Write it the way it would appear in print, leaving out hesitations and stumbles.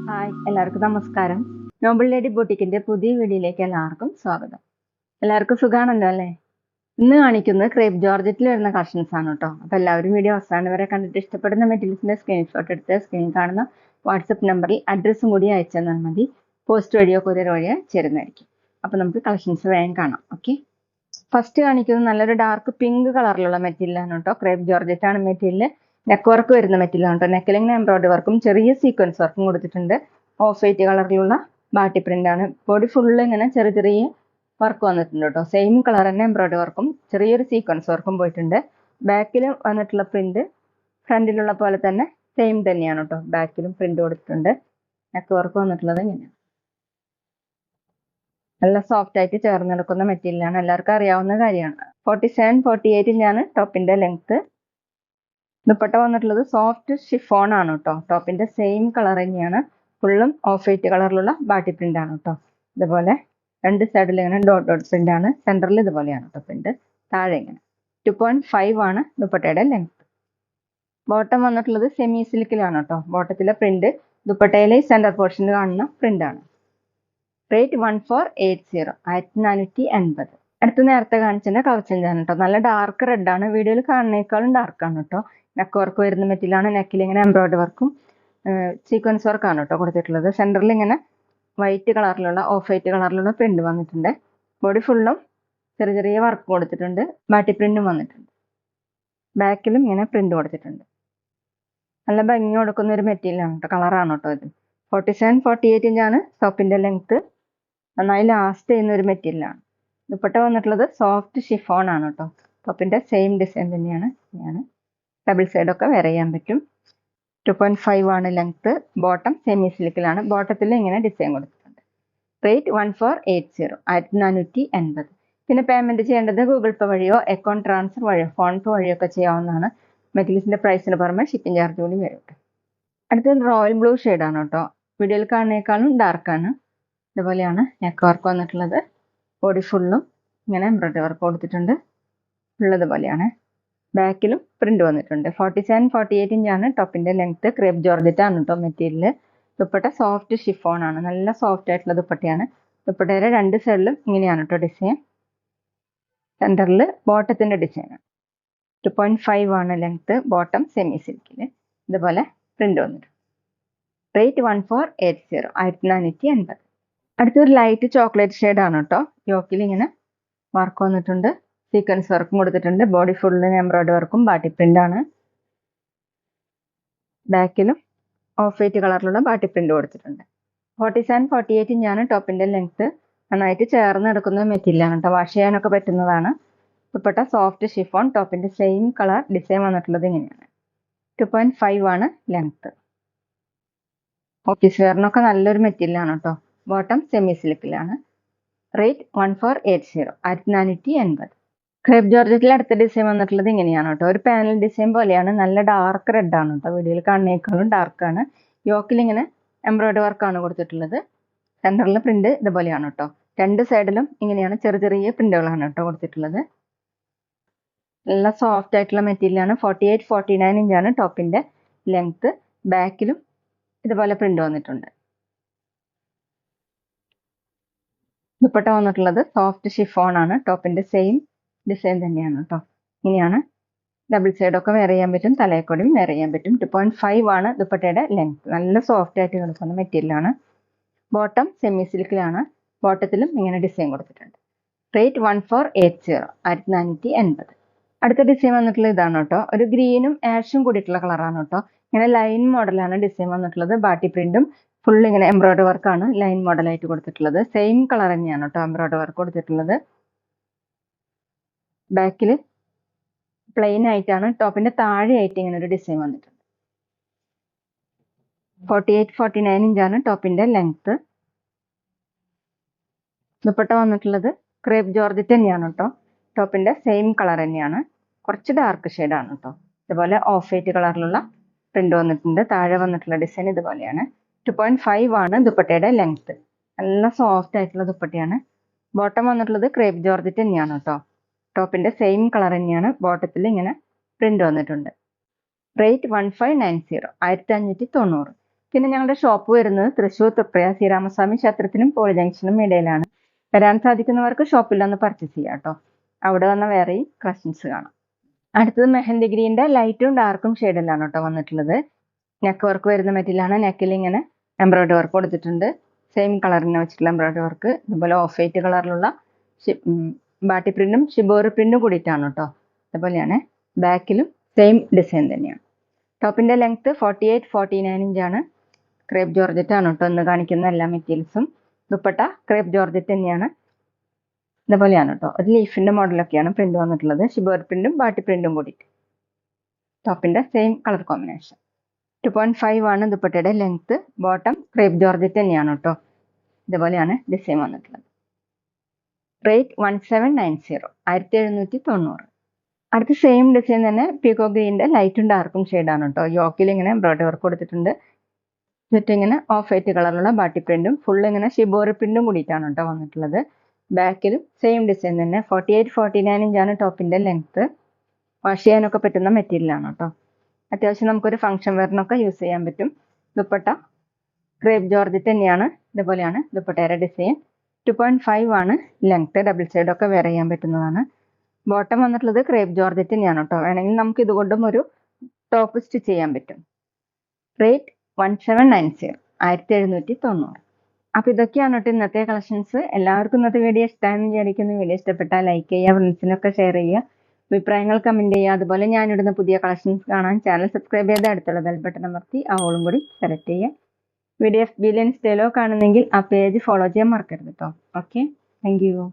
Hi, എല്ലാവർക്കും നമസ്കാരം. Noble lady ബൊട്ടിക്കിന്റെ പുതിയ വീഡിയോയിലേക്ക് എല്ലാവർക്കും സ്വാഗതം. എല്ലാവർക്കും സുഖാണല്ലോ അല്ലേ? ഇന്ന് കാണിക്കുന്നത് ക്രേപ്പ് ജോർജറ്റിൽ വരുന്ന കളക്ഷൻസ് ആണ് കേട്ടോ. അപ്പോൾ എല്ലാവരും വീഡിയോ അവസാനം വരെ കണ്ടിട്ട് ഇഷ്ടപ്പെടുന്ന മെറ്റീരിയൽസിന്റെ സ്ക്രീൻഷോട്ട് എടുത്ത് സ്ക്രീനിൽ കാണുന്ന വാട്സപ്പ് നമ്പറിൽ അഡ്രസ്സും കൂടി അയച്ചു തന്നാൽ മതി. പോസ്റ്റ് വഴിയോ കൊറിയർ വഴിയോ ചേരുന്നതായിരിക്കും. അപ്പോൾ നമുക്ക് കളക്ഷൻസ് വേഗം കാണാം. ഓക്കെ, ഫസ്റ്റ് കാണിക്കുന്നത് നല്ലൊരു ഡാർക്ക് പിങ്ക് കളറിലുള്ള മെറ്റീരിയലാണ് കേട്ടോ. ക്രേപ്പ് ജോർജറ്റ് ആണ് മെറ്റീരിയൽ. നെക്ക് വർക്ക് വരുന്ന മെറ്റീരിയലാണ് കേട്ടോ. നെക്കിലിങ്ങനെ എംബ്രോയിഡറി വർക്കും ചെറിയ സീക്വൻസ് വർക്കും കൊടുത്തിട്ടുണ്ട്. ഓഫ് വൈറ്റ് കളറിലുള്ള ബാട്ടി പ്രിന്റ് ആണ്. ബോഡി ഫുള്ള് ഇങ്ങനെ ചെറിയ ചെറിയ വർക്ക് വന്നിട്ടുണ്ട് കേട്ടോ. സെയിം കളർ തന്നെ എംബ്രോയിഡറി വർക്കും ചെറിയൊരു സീക്വൻസ് വർക്കും പോയിട്ടുണ്ട്. ബാക്കിൽ വന്നിട്ടുള്ള പ്രിന്റ് ഫ്രണ്ടിലുള്ള പോലെ തന്നെ സെയിം തന്നെയാണ് കേട്ടോ. ബാക്കിലും പ്രിന്റ് കൊടുത്തിട്ടുണ്ട്. നെക്ക് വർക്ക് വന്നിട്ടുള്ളത് ഇങ്ങനെയാണ്. നല്ല സോഫ്റ്റ് ആയിട്ട് ചേർന്ന് എടുക്കുന്ന മെറ്റീരിയലാണ്. എല്ലാവർക്കും അറിയാവുന്ന കാര്യമാണ്. 47-48 ഇഞ്ചാണ് ടോപ്പിന്റെ ലെങ്ത്. ദുപ്പട്ട വന്നിട്ടുള്ളത് സോഫ്റ്റ് ഷിഫോൺ ആണ് കേട്ടോ. ടോപ്പിന്റെ സെയിം കളർ തന്നെയാണ്. ഫുള്ളും ഓഫ് വൈറ്റ് കളറിലുള്ള ബാട്ടി പ്രിന്റ് ആണ് കേട്ടോ. ഇതുപോലെ രണ്ട് സൈഡിൽ ഇങ്ങനെ ഡോട്ട് ഡോട്ട് പ്രിന്റ് ആണ്. സെന്ററിൽ ഇതുപോലെയാണ് കേട്ടോ പ്രിന്റ്. താഴെ ഇങ്ങനെ 2.5 ആണ് ദുപ്പട്ടയുടെ ലെങ്ത്. ബോട്ടം വന്നിട്ടുള്ളത് സെമി സിൽക്കിലാണ് കേട്ടോ. ബോട്ടത്തിലെ പ്രിന്റ് ദുപ്പട്ടയിലെ സെന്റർ പോർഷനിൽ കാണുന്ന പ്രിന്റ് ആണ്. റേറ്റ് 1480, 1480. അടുത്ത നേരത്തെ കാണിച്ചതിന്റെ കളർ ചേഞ്ച് ആണ് കേട്ടോ. നല്ല ഡാർക്ക് റെഡ് ആണ്. വീഡിയോയിൽ കാണുന്നേക്കാളും ഡാർക്ക് ആണ് കേട്ടോ. നെക്ക് വർക്ക് വരുന്ന മെറ്റീരിയലാണ്. നെക്കിൽ ഇങ്ങനെ എംബ്രോയിഡറി വർക്കും സീക്വൻസ് വർക്കാണ് കേട്ടോ കൊടുത്തിട്ടുള്ളത്. സെന്ററിൽ ഇങ്ങനെ വൈറ്റ് കളറിലുള്ള ഓഫ് വൈറ്റ് കളറിലുള്ള പ്രിന്റ് വന്നിട്ടുണ്ട്. ബോഡി ഫുള്ളും ചെറിയ ചെറിയ വർക്ക് കൊടുത്തിട്ടുണ്ട്. ബാട്ടി പ്രിന്റും വന്നിട്ടുണ്ട്. ബാക്കിലും ഇങ്ങനെ പ്രിന്റ് കൊടുത്തിട്ടുണ്ട്. നല്ല ഭംഗി കൊടുക്കുന്ന ഒരു മെറ്റീരിയലാണ് കേട്ടോ. കളറാണ് കേട്ടോ ഇത്. 47-48 ഇഞ്ചാണ് ടോപ്പിന്റെ ലെങ്ത്. നന്നായി ലാസ്റ്റ് ചെയ്യുന്ന ഒരു മെറ്റീരിയലാണ്. ദുപ്പട്ട വന്നിട്ടുള്ളത് സോഫ്റ്റ് ഷിഫോൺ ആണ് കേട്ടോ. ടോപ്പിന്റെ സെയിം ഡിസൈൻ തന്നെയാണ്. ഡബിൾ സൈഡൊക്കെ വെയർ ചെയ്യാൻ പറ്റും. 2.5 ആണ് ലെങ്ത്. ബോട്ടം സെമി സിൽക്കിലാണ്. ബോട്ടത്തിൽ ഇങ്ങനെ ഡിസൈൻ കൊടുത്തിട്ടുണ്ട്. റേറ്റ് 1480, 1480. പിന്നെ പേയ്മെന്റ് ചെയ്യേണ്ടത് ഗൂഗിൾ പേ വഴിയോ അക്കൗണ്ട് ട്രാൻസ്ഫർ വഴിയോ ഫോൺ പേ വഴിയോ ഒക്കെ ചെയ്യാവുന്നതാണ്. മെറ്റീരിയൽസിന്റെ പ്രൈസിന് പുറമെ ഷിപ്പിംഗ് ചാർജ് കൂടി വരും. അടുത്തത് റോയൽ ബ്ലൂ ആണ് കേട്ടോ. വീഡിയോയിൽ കാണുന്നേക്കാളും ഡാർക്കാണ്. ഇതുപോലെയാണ് നെക്ക് വർക്ക് വന്നിട്ടുള്ളത്. ബോഡി ഫുള്ളും ഇങ്ങനെ എംബ്രോയിഡറി വർക്ക് കൊടുത്തിട്ടുണ്ട്. ഉള്ളതുപോലെയാണ്. ബാക്കിലും പ്രിന്റ് വന്നിട്ടുണ്ട്. 47-48 ഇഞ്ചാണ് ടോപ്പിന്റെ ലെങ്ത്. ക്രേപ്പ് ജോർജറ്റ് ആണ് കേട്ടോ മെറ്റീരിയൽ. ദുപ്പട്ട സോഫ്റ്റ് ഷിഫോൺ ആണ്. നല്ല സോഫ്റ്റ് ആയിട്ടുള്ള ദുപ്പട്ടയാണ്. ദുപ്പട്ടയുടെ രണ്ട് സൈഡിലും ഇങ്ങനെയാണ് കേട്ടോ ഡിസൈൻ. സെന്ററിൽ ബോട്ടത്തിന്റെ ഡിസൈൻ. 2.5 ആണ് ലെങ്ത്. ബോട്ടം സെമി സിൽക്കിൽ ഇതുപോലെ പ്രിന്റ് വന്നിട്ടുണ്ട്. റേറ്റ് 1480, 1480. അടുത്തൊരു ലൈറ്റ് ചോക്ലേറ്റ് ആണ് കേട്ടോ. യോക്കിൽ ഇങ്ങനെ വർക്ക് വന്നിട്ടുണ്ട്. സീക്വൻസ് വർക്കും കൊടുത്തിട്ടുണ്ട്. ബോഡി ഫുള്ളിന് എംബ്രോയിഡറി വർക്കും ബാട്ടി പ്രിന്റ് ആണ്. ബാക്കിലും ഓഫ് വൈറ്റ് കളറിലുള്ള ബാട്ടി പ്രിന്റ് കൊടുത്തിട്ടുണ്ട്. 47-48 ഇഞ്ചാണ് ടോപ്പിന്റെ ലെങ്ത്. നന്നായിട്ട് ചേർന്ന് എടുക്കുന്ന മെറ്റീരിയലാണ് കേട്ടോ. വാഷ് ചെയ്യാനൊക്കെ പറ്റുന്നതാണ്. Dupatta soft chiffon. ടോപ്പിന്റെ സെയിം കളർ ഡിസൈൻ വന്നിട്ടുള്ളത് ഇങ്ങനെയാണ്. 2.5 ആണ് ലെങ്ത്. ഓഫീസ് വെയറിനൊക്കെ നല്ലൊരു മെറ്റീരിയലാണ് കേട്ടോ. ബോട്ടം സെമി സിൽക്കിലാണ്. റേറ്റ് 1480, 1480. ക്രേപ്പ് ജോർജറ്റിൽ അടുത്ത ഡിസൈൻ വന്നിട്ടുള്ളത് ഇങ്ങനെയാണ് കേട്ടോ. ഒരു പാനൽ ഡിസൈൻ പോലെയാണ്. നല്ല ഡാർക്ക് റെഡ് ആണ് കേട്ടോ. വീഡിയോയിൽ കാണുന്നേക്കാളും ഡാർക്കാണ്. യോക്കിൽ ഇങ്ങനെ എംബ്രോയിഡറി വർക്കാണ് കൊടുത്തിട്ടുള്ളത്. സെന്ററിൽ പ്രിന്റ് ഇതുപോലെയാണ് കേട്ടോ. രണ്ട് സൈഡിലും ഇങ്ങനെയാണ് ചെറിയ ചെറിയ പ്രിന്റുകളാണ് കേട്ടോ കൊടുത്തിട്ടുള്ളത്. നല്ല സോഫ്റ്റ് ആയിട്ടുള്ള മെറ്റീരിയലാണ്. 48-49 ഇഞ്ചാണ് ടോപ്പിന്റെ ലെങ്ത്. ബാക്കിലും ഇതുപോലെ പ്രിന്റ് വന്നിട്ടുണ്ട്. ദുപ്പട്ട വന്നിട്ടുള്ളത് സോഫ്റ്റ് ഷിഫോൺ ആണ്. ടോപ്പിന്റെ സെയിം ഡിസൈൻ തന്നെയാണ് കേട്ടോ. ഇങ്ങനെയാണ്. ഡബിൾ സൈഡൊക്കെ വെയർ ചെയ്യാൻ പറ്റും. തലയക്കൊടിയും വെയർ ചെയ്യാൻ പറ്റും. 2.5 ആണ് ദുപ്പട്ടയുടെ ലെങ്ത്. നല്ല സോഫ്റ്റ് ആയിട്ട് കിടക്കുന്ന മെറ്റീരിയലാണ്. Bottom semi സിൽക്കിലാണ്. ബോട്ടത്തിലും ഇങ്ങനെ ഡിസൈൻ കൊടുത്തിട്ടുണ്ട്. റേറ്റ് 1480, 1480. അടുത്ത ഡിസൈൻ വന്നിട്ടുള്ളത് ഇതാണ് കേട്ടോ. ഒരു ഗ്രീനും ആഷും കൂടിയിട്ടുള്ള കളറാണ് കേട്ടോ. ഇങ്ങനെ ലൈൻ മോഡലാണ് ഡിസൈൻ വന്നിട്ടുള്ളത്. ബാട്ടി പ്രിന്റും ഫുൾ ഇങ്ങനെ എംബ്രോയിഡറി വർക്കാണ് ലൈൻ മോഡലായിട്ട് കൊടുത്തിട്ടുള്ളത്. സെയിം കളർ തന്നെയാണ് കേട്ടോ എംബ്രോയിഡറി വർക്ക് കൊടുത്തിട്ടുള്ളത്. ബാക്കിൽ പ്ലെയിൻ ആയിട്ടാണ്. ടോപ്പിന്റെ താഴെയായിട്ട് ഇങ്ങനെ ഒരു ഡിസൈൻ വന്നിട്ടുണ്ട്. 48-49 ഇഞ്ചാണ് ടോപ്പിന്റെ ലെങ്ത്. ദുപ്പട്ട വന്നിട്ടുള്ളത് ക്രേപ്പ് ജോർജറ്റ് തന്നെയാണ് കേട്ടോ. ടോപ്പിന്റെ സെയിം കളർ തന്നെയാണ്. കുറച്ച് ഡാർക്ക് ഷെയ്ഡാണ് കേട്ടോ. ഇതുപോലെ ഓഫ് വൈറ്റ് കളറിലുള്ള പ്രിന്റ് വന്നിട്ടുണ്ട്. താഴെ വന്നിട്ടുള്ള ഡിസൈൻ ഇതുപോലെയാണ്. 2.5 ആണ് ദുപ്പട്ടയുടെ ലെങ്ത്. നല്ല സോഫ്റ്റ് ആയിട്ടുള്ള ദുപ്പട്ടയാണ്. ബോട്ടം വന്നിട്ടുള്ളത് ക്രേപ്പ് ജോർജറ്റ് തന്നെയാണ് കേട്ടോ. ടോപ്പിന്റെ സെയിം കളർ തന്നെയാണ്. ബോട്ടത്തിൽ ഇങ്ങനെ പ്രിന്റ് വന്നിട്ടുണ്ട്. റേറ്റ് 1590, 1590. പിന്നെ ഞങ്ങളുടെ ഷോപ്പ് വരുന്നത് തൃശ്ശൂർ തൃപ്രയ ശ്രീരാമസ്വാമി ക്ഷേത്രത്തിനും പോളി ജംഗ്ഷനും ഇടയിലാണ്. വരാൻ സാധിക്കുന്നവർക്ക് ഷോപ്പിൽ വന്ന് പർച്ചേസ് ചെയ്യാം കേട്ടോ. അവിടെ വന്ന വേറെയും കളക്ഷൻസ് കാണാം. അടുത്തത് മെഹന്തി ഗ്രീൻ്റെ ലൈറ്റും ഡാർക്കും ഷെയ്ഡിലാണ് കേട്ടോ വന്നിട്ടുള്ളത്. നെക്ക് വർക്ക് വരുന്ന മെറ്റീരിയലാണ്. നെക്കിൽ ഇങ്ങനെ എംബ്രോയിഡറി വർക്ക് കൊടുത്തിട്ടുണ്ട്. സെയിം കളറിനെ വെച്ചിട്ടുള്ള എംബ്രോയിഡറി വർക്ക്. ഇതുപോലെ ഓഫ് വൈറ്റ് കളറിലുള്ള ബാട്ടി പ്രിന്റും ഷിബോറി പ്രിന്റും കൂടിയിട്ടാണ് കേട്ടോ. അതുപോലെയാണ് ബാക്കിലും സെയിം ഡിസൈൻ തന്നെയാണ്. ടോപ്പിന്റെ ലെങ്ത് 48-49 ഇഞ്ചാണ്. ക്രേപ്പ് ജോർജറ്റ് ആണ് കേട്ടോ ഇന്ന് കാണിക്കുന്ന എല്ലാ മെറ്റീരിയൽസും. ദുപ്പട്ട ക്രേപ്പ് ജോർജറ്റ് തന്നെയാണ്. ഇതുപോലെയാണ് കേട്ടോ. ഒരു ലീഫിന്റെ മോഡലൊക്കെയാണ് പ്രിന്റ് വന്നിട്ടുള്ളത്. ഷിബോറി പ്രിന്റും ബാട്ടി പ്രിന്റും കൂടിയിട്ട്. ടോപ്പിന്റെ സെയിം കളർ കോമ്പിനേഷൻ. 2.5 ആണ് ദുപ്പട്ടയുടെ ലെങ്ത്. ബോട്ടം ക്രേപ്പ് ജോർജറ്റ് തന്നെയാണ് കേട്ടോ. ഇതുപോലെയാണ് ഡിസൈൻ വന്നിട്ടുള്ളത്. റേറ്റ് 1790, 1790. അടുത്ത സെയിം ഡിസൈൻ തന്നെ പീകോ ഗ്രീൻ്റെ ലൈറ്റും ഡാർക്കും ഷെയ്ഡാണ് കേട്ടോ. യോക്കിൽ ഇങ്ങനെ എംബ്രോയിഡറി വർക്ക് കൊടുത്തിട്ടുണ്ട്. ചുറ്റും ഇങ്ങനെ ഓഫ് വൈറ്റ് കളറിലുള്ള ബാട്ടി പ്രിന്റും ഫുൾ ഇങ്ങനെ ഷിബോറി പ്രിന്റും കൂടിയിട്ടാണ് കേട്ടോ വന്നിട്ടുള്ളത്. ബാക്കിലും സെയിം ഡിസൈൻ തന്നെ. 48-49 ഇഞ്ചാണ് ടോപ്പിന്റെ ലെങ്ത്. വാഷ് ചെയ്യാനൊക്കെ പറ്റുന്ന മെറ്റീരിയലാണ് കേട്ടോ. അത്യാവശ്യം നമുക്കൊരു ഫംഗ്ഷൻ വെയറിനൊക്കെ യൂസ് ചെയ്യാൻ പറ്റും. ദുപ്പട്ട ക്രേപ്പ് ജോർജറ്റ് തന്നെയാണ്. ഇതുപോലെയാണ് ദുപ്പട്ടയുടെ ഡിസൈൻ. 2.5 ആണ് ലെങ്ത്. ഡബിൾ സൈഡൊക്കെ വെയർ ചെയ്യാൻ പറ്റുന്നതാണ്. ബോട്ടം വന്നിട്ടുള്ളത് ക്രേപ്പ് ജോർജറ്റ് തന്നെയാണ് കേട്ടോ. വേണമെങ്കിൽ നമുക്ക് ഇതുകൊണ്ടും ഒരു ടോപ്പ് സ്റ്റിച്ച് ചെയ്യാൻ പറ്റും. റേറ്റ് 1790, 1790. അപ്പോൾ ഇതൊക്കെയാണ് കേട്ടോ ഇന്നത്തെ കളക്ഷൻസ്. എല്ലാവർക്കും ഇന്നത്തെ വീഡിയോ ഇഷ്ടമായെന്ന് വിചാരിക്കുന്നു. വീഡിയോ ഇഷ്ടപ്പെട്ടാൽ ലൈക്ക് ചെയ്യുക, ഫ്രണ്ട്സിനൊക്കെ ഷെയർ ചെയ്യുക, അഭിപ്രായങ്ങൾ കമൻറ്റ് ചെയ്യുക. അതുപോലെ ഞാനിടുന്ന പുതിയ കളക്ഷൻസ് കാണാൻ ചാനൽ സബ്സ്ക്രൈബ് ചെയ്ത് അടുത്തുള്ള ബെൽ ബട്ടൺ അമർത്തി ഓളും കൂടി സെലക്ട് ചെയ്യുക. വീഡിയോ FB ഇൻസ്റ്റയിലോ കാണുന്നെങ്കിൽ ആ പേജ് ഫോളോ ചെയ്യാൻ മറക്കരുത് കേട്ടോ. Okay, thank you.